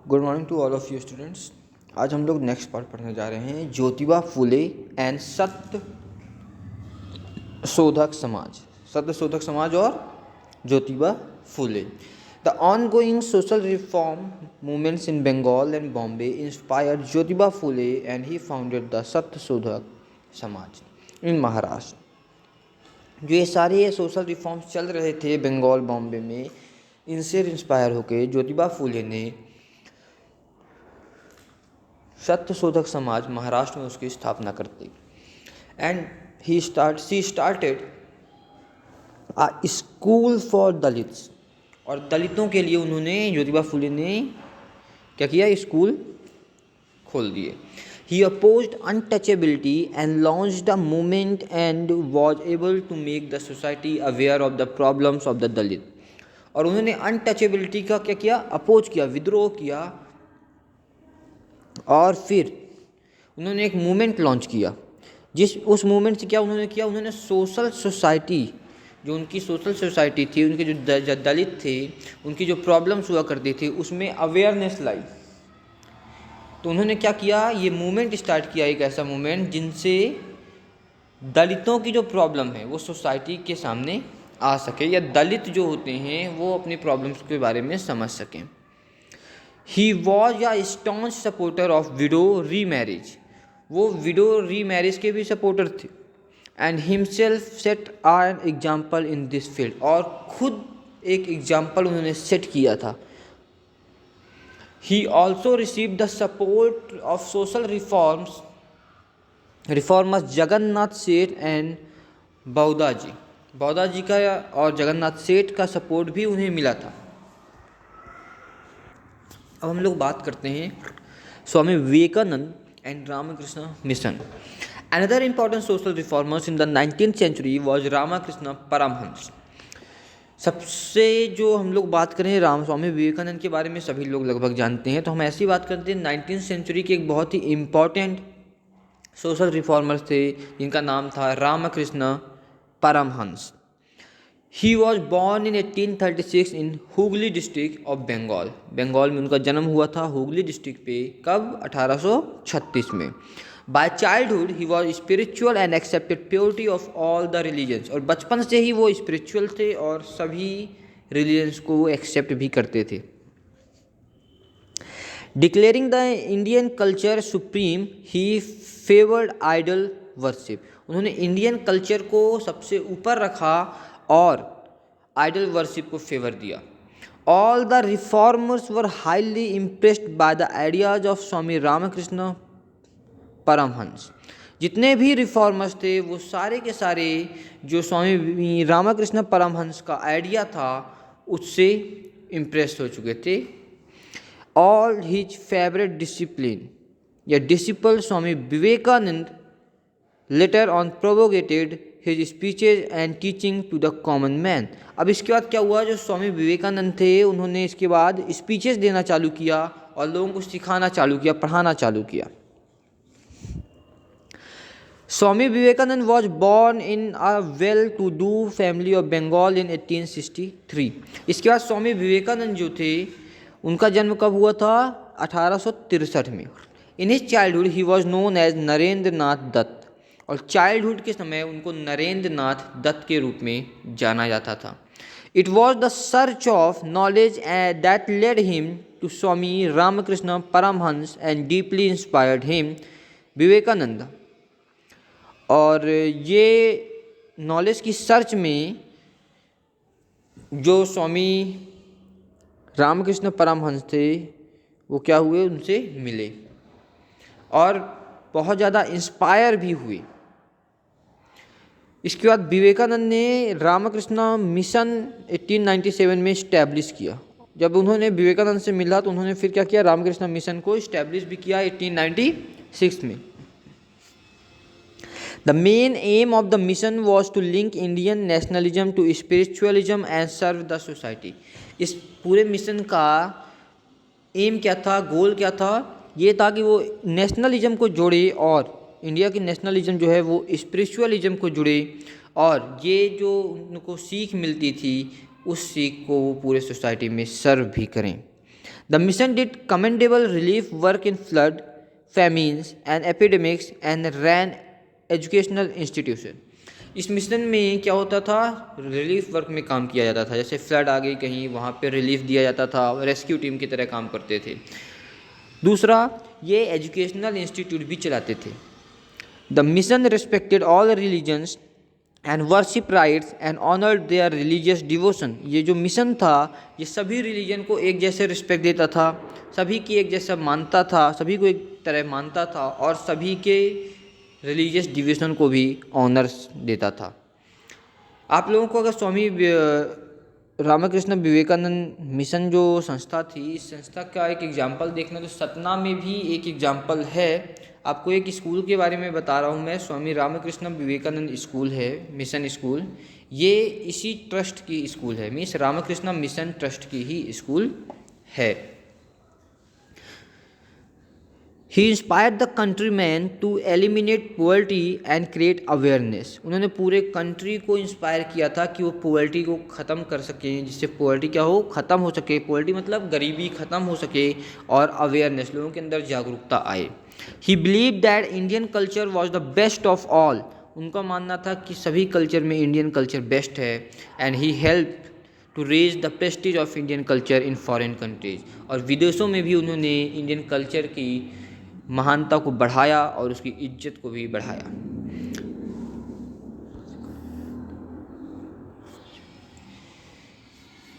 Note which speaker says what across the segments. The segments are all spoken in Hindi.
Speaker 1: Good morning to all of you students. आज हम लोग नेक्स्ट पार्ट पढ़ने जा रहे हैं ज्योतिबा फुले एंड सत्य शोधक समाज और Jyotiba Phule. The ongoing social reform movements in Bengal and Bombay inspired Jyotiba Phule and he founded the Satya Shodhak समाज इन महाराष्ट्र। जो ये सारे सोशल रिफॉर्म्स चल रहे थे बंगाल बॉम्बे में, इनसे इंस्पायर होकर ज्योतिबा फुले ने सत्य शोधक समाज महाराष्ट्र में उसकी स्थापना करती। And she started a school for Dalits, और दलितों के लिए उन्होंने ज्योतिबा फुले ने क्या किया, स्कूल खोल दिए। He opposed untouchability and launched a movement and was able to make the society aware of the problems of the Dalit। और उन्होंने अनटचेबिलिटी का क्या किया, अपोज किया, विद्रोह किया, और फिर उन्होंने एक मूवमेंट लॉन्च किया। उस मूवमेंट से क्या उन्होंने किया, उन्होंने सोशल सोसाइटी, जो उनकी सोशल सोसाइटी थी, उनके जो दलित थे, उनकी जो प्रॉब्लम्स हुआ करती थी, उसमें अवेयरनेस लाई। तो उन्होंने क्या किया, ये मूवमेंट स्टार्ट किया, एक ऐसा मूवमेंट जिनसे दलितों की जो प्रॉब्लम है वो सोसाइटी के सामने आ सके, या दलित जो होते हैं वो अपनी प्रॉब्लम्स के बारे में समझ सकें। He was a staunch supporter of window री मैरिज, वो विडो री मैरिज के भी सपोर्टर थे। And himself set an example in this field, और खुद एक एग्जाम्पल उन्होंने सेट किया था। He also received the support of social reformers Jagannath सेठ एंड बौदाजी। बौदाजी का और जगन्नाथ सेठ का सपोर्ट भी उन्हें मिला था। अब हम लोग बात करते हैं Swami Vivekananda and Ramakrishna Mission. Another important social reformers in the 19th century was Ramakrishna Paramahansa. सबसे जो हम लोग बात करें स्वामी विवेकानंद के बारे में सभी लोग लगभग जानते हैं, तो हम ऐसी बात करते हैं 19th सेंचुरी के एक बहुत ही इम्पॉर्टेंट सोशल रिफॉर्मर्स थे जिनका नाम था Ramakrishna Paramahansa. He was born in 1836 in Hooghly district of Bengal. Bengal में उनका जन्म हुआ था, हुगली डिस्ट्रिक्ट पे, कब, 1836 में। By childhood he was spiritual and accepted purity of all the religions, और बचपन से ही वो स्पिरिचुअल थे और सभी रिलीजन्स को वो एक्सेप्ट भी करते थे। Declaring the Indian culture supreme, he favored idol worship। उन्होंने इंडियन कल्चर को सबसे ऊपर रखा और आइडल वर्शिप को फेवर दिया। All the reformers were highly impressed by the ideas of स्वामी रामकृष्ण परमहंस। जितने भी रिफॉर्मर्स थे वो सारे के सारे जो स्वामी रामकृष्ण परमहंस का आइडिया था उससे इम्प्रेस हो चुके थे। ऑल हिज फेवरेट डिसिप्लिन या disciple Swami Vivekananda later on propagated his speeches and teaching to the common man. अब इसके बाद क्या हुआ, जो स्वामी विवेकानंद थे उन्होंने इसके बाद स्पीचेज देना चालू किया और लोगों को सिखाना चालू किया, पढ़ाना चालू किया। Swami Vivekananda was born in a well to do family of Bengal in 1863। इसके बाद स्वामी विवेकानंद जो थे उनका जन्म कब हुआ था, 1863 में। In his childhood he was known as Narendra Nath Datta, और चाइल्डहुड के समय उनको नरेंद्र नाथ दत्त के रूप में जाना जाता था। It was the search of knowledge that led him to Swami Ramakrishna Paramahansa and deeply inspired him Vivekananda. और ये नॉलेज की सर्च में जो स्वामी रामकृष्ण परमहंस थे वो क्या हुए, उनसे मिले और बहुत ज़्यादा इंस्पायर भी हुए। इसके बाद विवेकानंद ने रामकृष्ण मिशन 1897 में इस्टेब्लिश किया। जब उन्होंने विवेकानंद से मिला तो उन्होंने फिर क्या किया, रामकृष्ण मिशन को इस्टेब्लिश भी किया 1896 में। The main aim of the mission was to link Indian nationalism to spiritualism and serve the society। इस पूरे मिशन का एम क्या था, गोल क्या था, ये था कि वो नेशनलिज्म को जोड़े और इंडिया की नेशनलिज्म जो है वो स्पिरिचुअलिज्म को जुड़े, और ये जो उनको सीख मिलती थी उस सीख को वो पूरे सोसाइटी में सर्व भी करें। The mission did commendable relief work in flood, famines and epidemics and ran educational institution। इस मिशन में क्या होता था, रिलीफ वर्क में काम किया जाता था, जैसे फ्लड आ गई कहीं वहाँ पे रिलीफ दिया जाता था, रेस्क्यू टीम की तरह काम करते थे। दूसरा, ये एजुकेशनल इंस्टीट्यूट भी चलाते थे। The mission respected all religions and worship rights and honoured there religious devotion. ये जो मिशन था ये सभी रिलीजन को एक जैसे रिस्पेक्ट देता था, सभी की एक जैसा मानता था, सभी को एक तरह मानता था और सभी के रिलीजियस डिवोशन को भी ऑनर्स देता था। आप लोगों को अगर स्वामी रामकृष्ण विवेकानंद मिशन जो संस्था थी, इस संस्था का एक एग्जाम्पल देखना तो सतना में भी एक एग्जाम्पल है। आपको एक स्कूल के बारे में बता रहा हूँ मैं, स्वामी रामकृष्ण विवेकानंद स्कूल है, मिशन स्कूल। ये इसी ट्रस्ट की स्कूल है, मीन्स रामकृष्ण मिशन ट्रस्ट की ही स्कूल है। He inspired the countrymen to eliminate poverty and create awareness। उन्होंने पूरे कंट्री को इंस्पायर किया था कि वो पॉवर्टी को ख़त्म कर सकें, जिससे पॉवर्टी क्या हो, ख़त्म हो सके। पॉवर्टी मतलब गरीबी ख़त्म हो सके और अवेयरनेस, लोगों के अंदर जागरूकता आए। He believed that Indian culture was the best of all। उनका मानना था कि सभी कल्चर में इंडियन कल्चर बेस्ट है। And he helped to raise the prestige of Indian culture in foreign countries. और विदेशों में भी उन्होंने इंडियन कल्चर की महानता को बढ़ाया और उसकी इज्जत को भी बढ़ाया।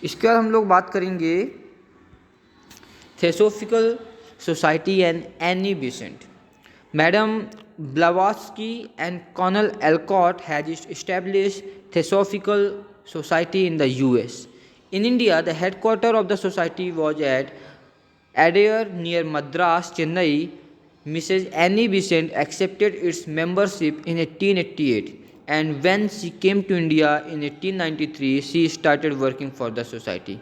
Speaker 1: इसके बाद हम लोग बात करेंगे Theosophical Society and Annie Besant. Madam Blavatsky and Colonel Olcott has established Theosophical society in the US. In India, the headquarters of the society was at Adair near Madras, Chennai. Mrs. Annie Besant accepted its membership in 1888, and when she came to India in 1893, she started working for the society.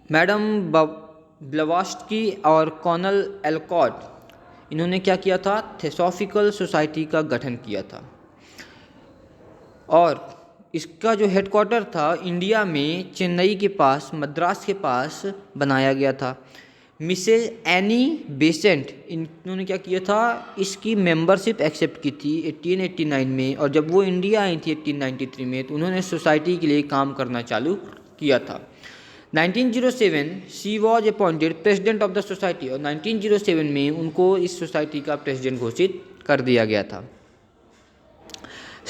Speaker 1: Madam Blavatsky और कर्नल एल्कॉट इन्होंने क्या किया था, थियोसॉफिकल सोसाइटी का गठन किया था और इसका जो हेडक्वार्टर था इंडिया में चेन्नई के पास, मद्रास के पास बनाया गया था। मिसेज एनी बेसेंट इन्होंने क्या किया था, इसकी मेंबरशिप एक्सेप्ट की थी 1889 में, और जब वो इंडिया आई थी 1893 में तो उन्होंने सोसाइटी के लिए काम करना चालू किया था। 1907 she was appointed president of the society, और 1907 में उनको इस सोसाइटी का प्रेसिडेंट घोषित कर दिया गया था।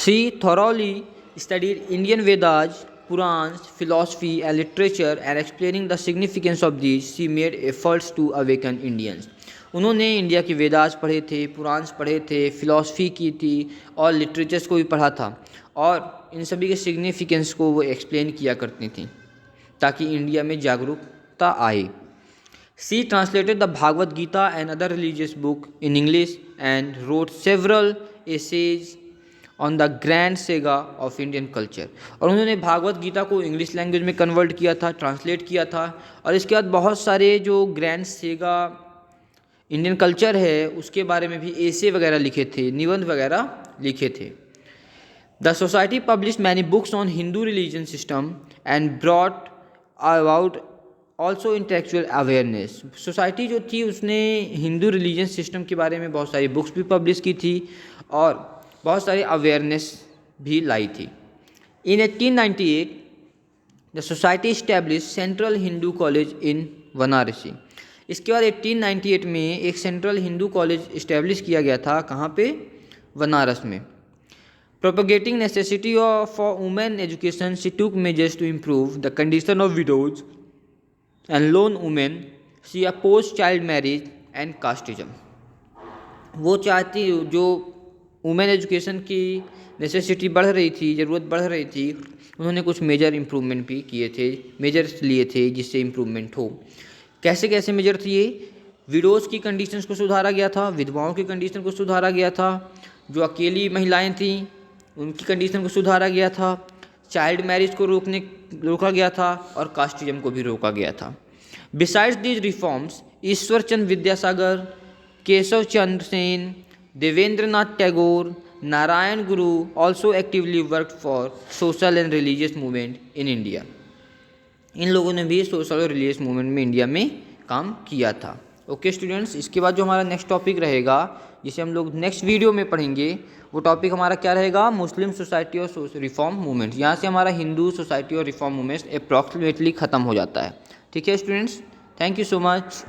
Speaker 1: She thoroughly studied Indian Vedas, Purans, philosophy and literature, and explaining the significance of these, she made efforts to awaken Indians। उन्होंने इंडिया के वेदास पढ़े थे, पुरान्स पढ़े थे, फिलॉसफी की थी और लिटरेचर्स को भी पढ़ा था, और इन सभी के सिग्निफिकेंस को वो एक्सप्लेन किया करती थी ताकि इंडिया में जागरूकता आए। She translated the Bhagavad Gita and other religious book in English and wrote several essays on the grand Sega of Indian culture. और उन्होंने भागवत गीता को इंग्लिश लैंग्वेज में कन्वर्ट किया था, ट्रांसलेट किया था, और इसके बाद बहुत सारे जो ग्रैंड सेगा इंडियन कल्चर है उसके बारे में भी एसे वगैरह लिखे थे, निबंध वगैरह लिखे थे। The society publish many books on Hindu religion system and brought about also intellectual awareness. Society जो थी उसने हिंदू रिलीजन सिस्टम के बारे में बहुत सारी बुक्स भी पब्लिश की थी और बहुत सारी अवेयरनेस भी लाई थी। इन 1898 the society establish central Hindu college in Varanasi. इसके बाद 1898 में एक सेंट्रल हिंदू कॉलेज इस्टेब्लिश किया गया था, कहाँ पे, बनारस में। Propagating necessity for women education, she took measures to improve the condition of widows and lone women. She oppose child marriage and casteism. वो चाहती जो वुमेन एजुकेशन की नेसेसिटी बढ़ रही थी, ज़रूरत बढ़ रही थी, उन्होंने कुछ मेजर इम्प्रूवमेंट भी किए थे, मेजर्स लिए थे जिससे इम्प्रूवमेंट हो। कैसे कैसे मेजर थे ये? विडोज़ की कंडीशंस को सुधारा गया था, विधवाओं की कंडीशन को सुधारा गया था, जो अकेली महिलाएं थीं उनकी कंडीशन को सुधारा गया था, चाइल्ड मैरिज को रोका गया था और कास्टिज्म को भी रोका गया था। Besides these reforms Ishwar Chandra Vidyasagar, Keshav Chandra Sen, Debendranath Tagore, Narayan Guru also actively worked for social and religious movement in India। इन लोगों ने भी सोशल और रिलीजियस मूवमेंट में इंडिया में काम किया था। ओके स्टूडेंट्स, इसके बाद जो हमारा नेक्स्ट टॉपिक रहेगा जिसे हम लोग नेक्स्ट वीडियो में पढ़ेंगे, वो टॉपिक हमारा क्या रहेगा, मुस्लिम सोसाइटी और रिफॉर्म मूवमेंट। यहाँ से हमारा हिंदू सोसाइटी और रिफॉर्म मूवमेंट अप्रॉक्सीमेटली ख़त्म हो जाता है। ठीक है students, thank you so much.